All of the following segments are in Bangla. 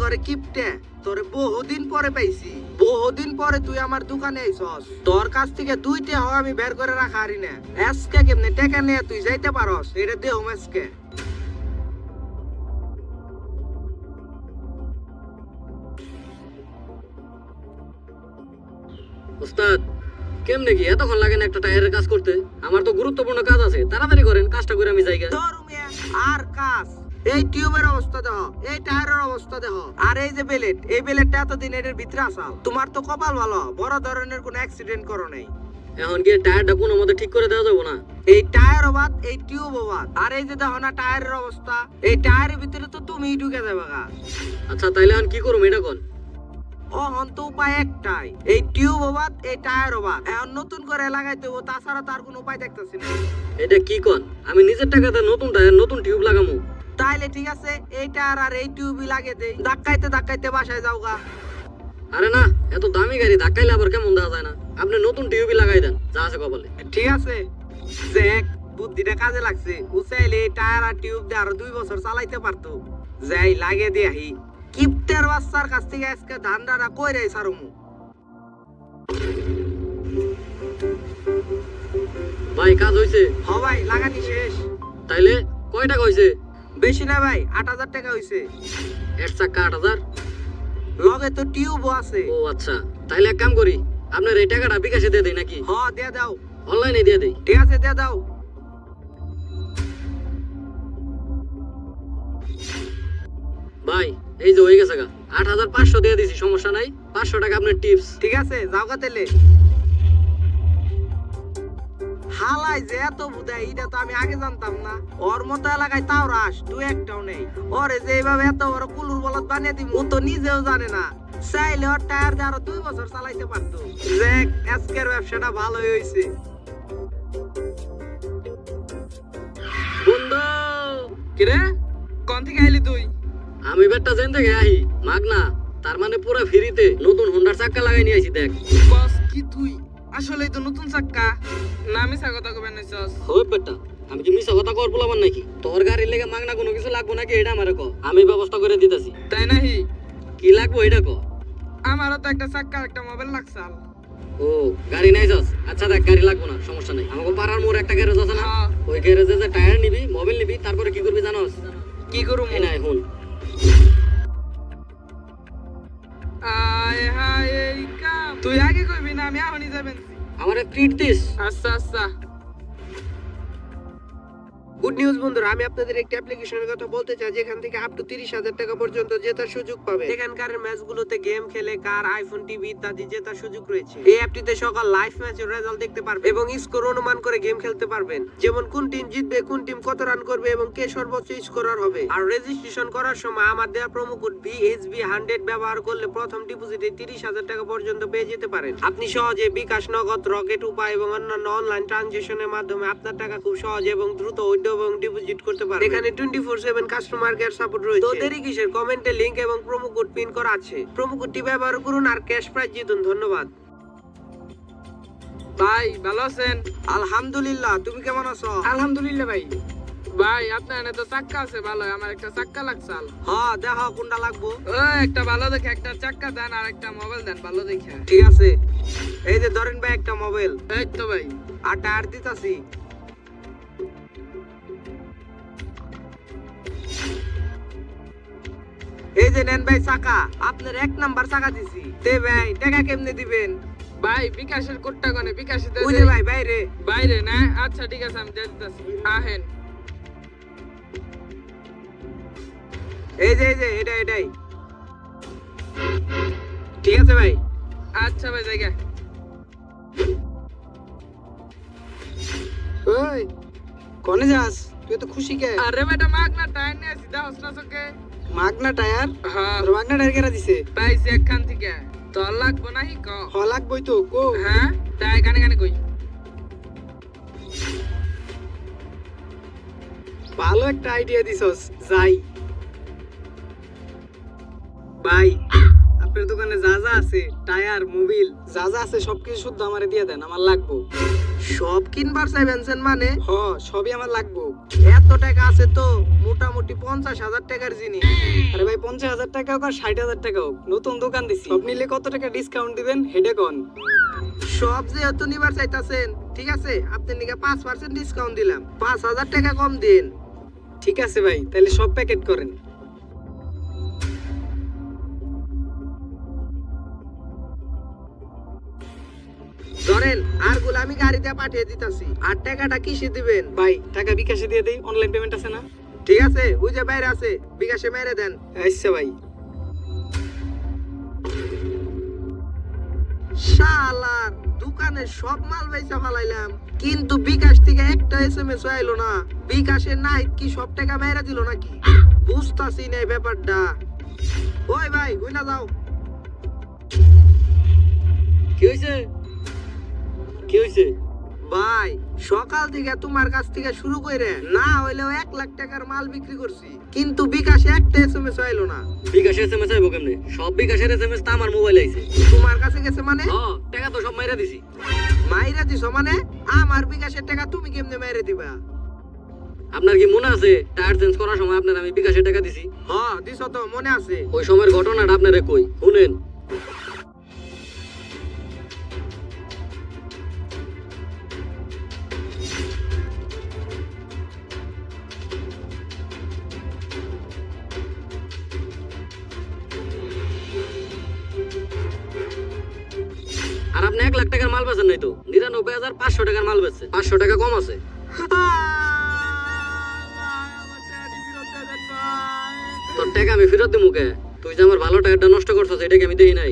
তোরে কিপটে তোরে বহুদিন পরে পাইছি। বহুদিন পরে তুই আমার দোকানে আইছস। তোর কাছ থেকে 2টা টাকা আমি বের করে রাখা হারি না। আজকে কেমনে টাকা নিয়ে তুই যাইতে পারস এটা দেহ আজকে। ওস্তাদ কেমনে কি এতক্ষণ লাগে না একটা টায়ারের কাজ করতে? আমার তো গুরুত্বপূর্ণ কাজ আছে, তাড়াতাড়ি করেন কাজটা করে আমি যাইগা। আর কাজ এই টিউবের অবস্থা দেখো, এই টায়ারের অবস্থা দেখো, আর এই যে বেলেট, এই বেলেটটা এতদিন এর ভিতরে আসাল। তোমার তো কপাল ভালো, বড় ধরনের কোনো অ্যাক্সিডেন্ট করো নাই। এখন কি টায়ারটা কোনো মতে ঠিক করে দেওয়া যাবো না? এই টায়ার অবাদ, এই টিউব অবাদ, আর এই যে দেখো না টায়ারের অবস্থা, এই টায়ারের ভিতরে তো তুমি ঢুকে যাবে গা। আচ্ছা তাইলে এখন কি করুম এটা কোন? অহন তো উপায় একটাই, এই টিউব অবাদ, এই টায়ার অবাদ, এখন নতুন করে লাগাইতে হবে, তাছাড়া তার কোনো উপায় দেখতেছি না। এটা কি কোন? আমি নিজের টাকাতে নতুন টায়ার নতুন টিউব লাগামু? তাইলে ঠিক আছে, এই টায়ার আর এই টিউবই লাগিয়ে দেই, ধাক্কাইতে ধাক্কাইতে বাসায় যাও গা। আরে না, এত দামি গাড়ি ধাক্কাইলে আবার কেমন দেওয়া যায় না। আপনি নতুন টিউবই লাগাই দেন যা আছে কপালে। ঠিক আছে, দেখ বুদ্ধিটা কাজে লাগছে। ও চাইলে এই টায়ার আর টিউব দিয়ে আরো 2 বছর চালাইতে পারতো। যাই লাগিয়ে দিয়ে আহি। কিপ্টের বাচ্চার কাছ থেকে আজকে ধান্দাটা কইরে সারমু। ভাই কাজ হইছে? হ ভাই, লাগানি শেষ। তাইলে কয় টাকা হইছে? বেশি না ভাই, 8000 টাকা হইছে। এক চাক্কা 8000? লগে তো টিউবও আছে। ও আচ্ছা, তাইলে এক কাম করি, আপনার এই টাকাটা বিকাশে দিয়ে দেই নাকি? হ দিয়ে দাও। অনলাইনে দিয়ে দেই। ঠিক আছে দিয়ে দাও। ভাই এই যে হয়ে গেছে গা, 8500 দিয়ে দিছি, সমস্যা নাই। 500 টাকা আপনার টিপস। ঠিক আছে যাও গা তেলে। হালাই যে এত বুধাই এটা তো আমি আগে জানতাম না। ওর মতো এলাকায় তাও রাস তুই একটাও নেই। ওরে যে এইভাবে এত বড় কুলুর বলদ বানিয়ে দিব ও তো নিজেও জানে না। চাইলে ওর টায়ার দিয়ে আরো 2 বছর চালাইতে পারতো। দেখ আজকের ব্যবসাটা ভালোই হয়েছে। বন্ধু কিরে কোন থেকে আইলি তুই? আমি বেটা জেন থেকে আহি মাগনা, তার মানে পুরো ফ্রিতে নতুন হোন্ডার চাক্কা লাগাই নিয়ে আইছি। দেখ বস কি তুই আসলেই তো নতুন চাক্কা না মিছা কথা কবে নাইছস? হই বেটা, আমি কি মিছা কথা কর বলাবার নাকি? তোর গাড়ির লেগে মাগনা কোনো কিছু লাগবো নাকি এটা আমারে ক, আমি ব্যবস্থা করে দিতেছি। তাই নাহি? কি লাগবো এটা ক। আমারও তো একটা চাক্কা একটা মোবাইল লাগছাল। ও গাড়ি নাইছস? আচ্ছা দেখ গাড়ি লাগবো না, সমস্যা নাই। আমাকে পাড়ার মোড় একটা গ্যারেজ আছে না, ওই গ্যারেজে যে টায়ার নিবি, মোবাইল নিবি, তারপরে কি করবি জানোস? কি করুম? এই না এখন আয় হায় এই কাম তুই আগে কইবি না, আমি এখনই যাবেন। আমারে ট্রিট দিস। আচ্ছা আচ্ছা। গুড নিউজ বন্ধুরা, আমি আপনাদের একটি অ্যাপ্লিকেশনের কথা বলতে চাই যেখান থেকে আপ টু 30,000 টাকা পর্যন্ত জেতার সুযোগ পাবে। এখানকার ম্যাচগুলোতে গেম খেলে কার, আইফোন, টিভি ইত্যাদি জেতার সুযোগ রয়েছে। এই অ্যাপটিতে সকল লাইভ ম্যাচের রেজাল্ট দেখতে পারবেন এবং স্কোর অনুমান করে গেম খেলতে পারবেন, যেমন কোন টিম জিতবে, কোন টিম কত রান করবে এবং কে সর্বোচ্চ স্কোরার হবে। আর রেজিস্ট্রেশন করার সময় আমার দেওয়া প্রোমো কোড VHB100 ব্যবহার করলে প্রথম ডিপোজিটে 30,000 টাকা পর্যন্ত পেয়ে যেতে পারেন। আপনি সহজে বিকাশ, নগদ, রকেট উপায় এবং অন্যান্য অনলাইন ট্রানজাকশনের মাধ্যমে আপনার টাকা খুব সহজে এবং দ্রুত উইথড্র এবং ডিপোজিট করতে পারবেন। এখানে 24/7 কাস্টমার কেয়ার সাপোর্ট রয়েছে। তো দেরি কিসের, কমেন্টে লিংক এবং প্রোমো কোড পিন করা আছে। প্রোমো কোডটি ব্যবহার করুন আর ক্যাশ প্রাইজ জিতুন। ধন্যবাদ। ভাই ভালো আছেন? আলহামদুলিল্লাহ, তুমি কেমন আছো? আলহামদুলিল্লাহ ভাই। ভাই আপনার এনে তো চাক্কা আছে ভালো, আমার একটা চাক্কা লাগছাল। হ্যাঁ দেখো কোনটা লাগবো। একটা ভালো দেখে একটা চাক্কা দেন আর একটা মোবাইল দেন ভালো দেখে। ঠিক আছে, এই যে ধরেন ভাই একটা মোবাইল। এই তো ভাই। আর টায়ার দিতাছি। এই যে নেন ভাই চাকা, আপনার 1 নাম্বার চাকা দিছি। তে ভাই টাকা কেমনে দিবেন? ভাই বিকাশের কোডটা কোনে? বিকাশে দে। ওই যে ভাই বাইরে। বাইরে না? আচ্ছা ঠিক আছে আমি দিয়ে দিতেছি। আহেন। এই যে এটাই। ঠিক আছে ভাই। আচ্ছা ভাই জায়গা। ওই কোনে যাস? তুই তো খুশি কে? আরে বেটা মাগনা টায়ার নিয়ে সিধা হসনা সকে। মাগনা টায়ার? হ্যাঁ তোর মাগনা টায়ার কেরা দিছে? পাইছি একখান থেকে। তোর লাগবো নাহি ক? হ লাগবই তো, কো। হ্যাঁ তাই গানে গানে কই। ভালো একটা আইডিয়া দিছস, যাই। ভাই আপনার দোকানে যা যা আছে, টায়ার, মোবিল যা যা আছে সবকিছু শুদ্ধ আমারে দিয়ে দেন, আমার লাগবো। সব কিনবার চাইবেন মানে? হ, সবই আমার লাগবো। এত টাকা আছে তো মোটামুটি 50,000 টাকার জিনিস। আরে ভাই, 50,000 টাকা হোক আর 60,000 টাকা হোক, নতুন দোকান দিছি, সব নিলে কত টাকা ডিসকাউন্ট দিবেন হেডে কোন? সব যেহেতু নিবার চাইতাছেন, ঠিক আছে আপনি নিকে 5% ডিসকাউন্ট দিলাম, 5,000 টাকা কম দিন। ঠিক আছে ভাই, তাহলে সব প্যাকেট করেন। ধরেন আর গুলো আমি গাড়িতে পাঠিয়ে দিতাছি, আর টাকাটা কিসে দিবেন? ভাই, টাকা বিকাশে দিয়ে দেই, অনলাইন পেমেন্ট আছে না? ঠিক আছে, ওই যে বাইরে আছে, বিকাশে মেরে দেন। আচ্ছা ভাই। শালার দোকানে সব মাল বেচা ফেলাইলাম, কিন্তু বিকাশ থেকে একটা এসএমএস আইলো না। বিকাশে নাই কি সব টাকা মেরে দিল নাকি? বুঝতাছি না এই ব্যাপারটা। ওই ভাই, ওই না যাও। কি হইছে? কি হইছে? ভাই, সকাল থেকে তোমার কাছ থেকে শুরু করে না হইলেও 1 লাখ টাকার মাল বিক্রি করছি, কিন্তু বিকাশে একটা এসএমএস আইলো না। বিকাশে এসএমএস আইবো কেমনে? সব বিকাশের এসএমএস তো আমার মোবাইলে আইছে। তোমার কাছে গেছে মানে? হ্যাঁ, টাকা তো সব মাইরা দিছি। মাইরা দিছো মানে? আমার বিকাশের টাকা তুমি কেমনে মেরে দিবা? আপনার কি মনে আছে টায়ার চেঞ্জ করার সময় আপনার আমি বিকাশে টাকা দিছি? হ্যাঁ দিছো তো, মনে আছে। ওই সময়ের ঘটনাটা আপনারে কই শুনেন। আর আপনি 1 লাখ টাকার মাল বেচেন নাই তো, 99,500 টাকার মাল বেচছে, 500 টাকা কম আছে। তোর টাকা আমি ফেরত দিমু কে? তুই যে আমার ভালো টাকাটা নষ্ট করছস এটা কি আমি দেখি নাই?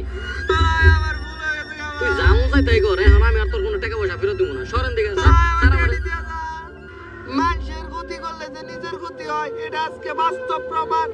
তুই যা মন চাই তাই কর, এখন আমি আর তোর কোনো টাকা পয়সা ফেরত দিমু না। সরেন দিকে মানুষের ক্ষতি করলে যে নিজের ক্ষতি হয়, এটা আজকে বাস্তব প্রমাণ।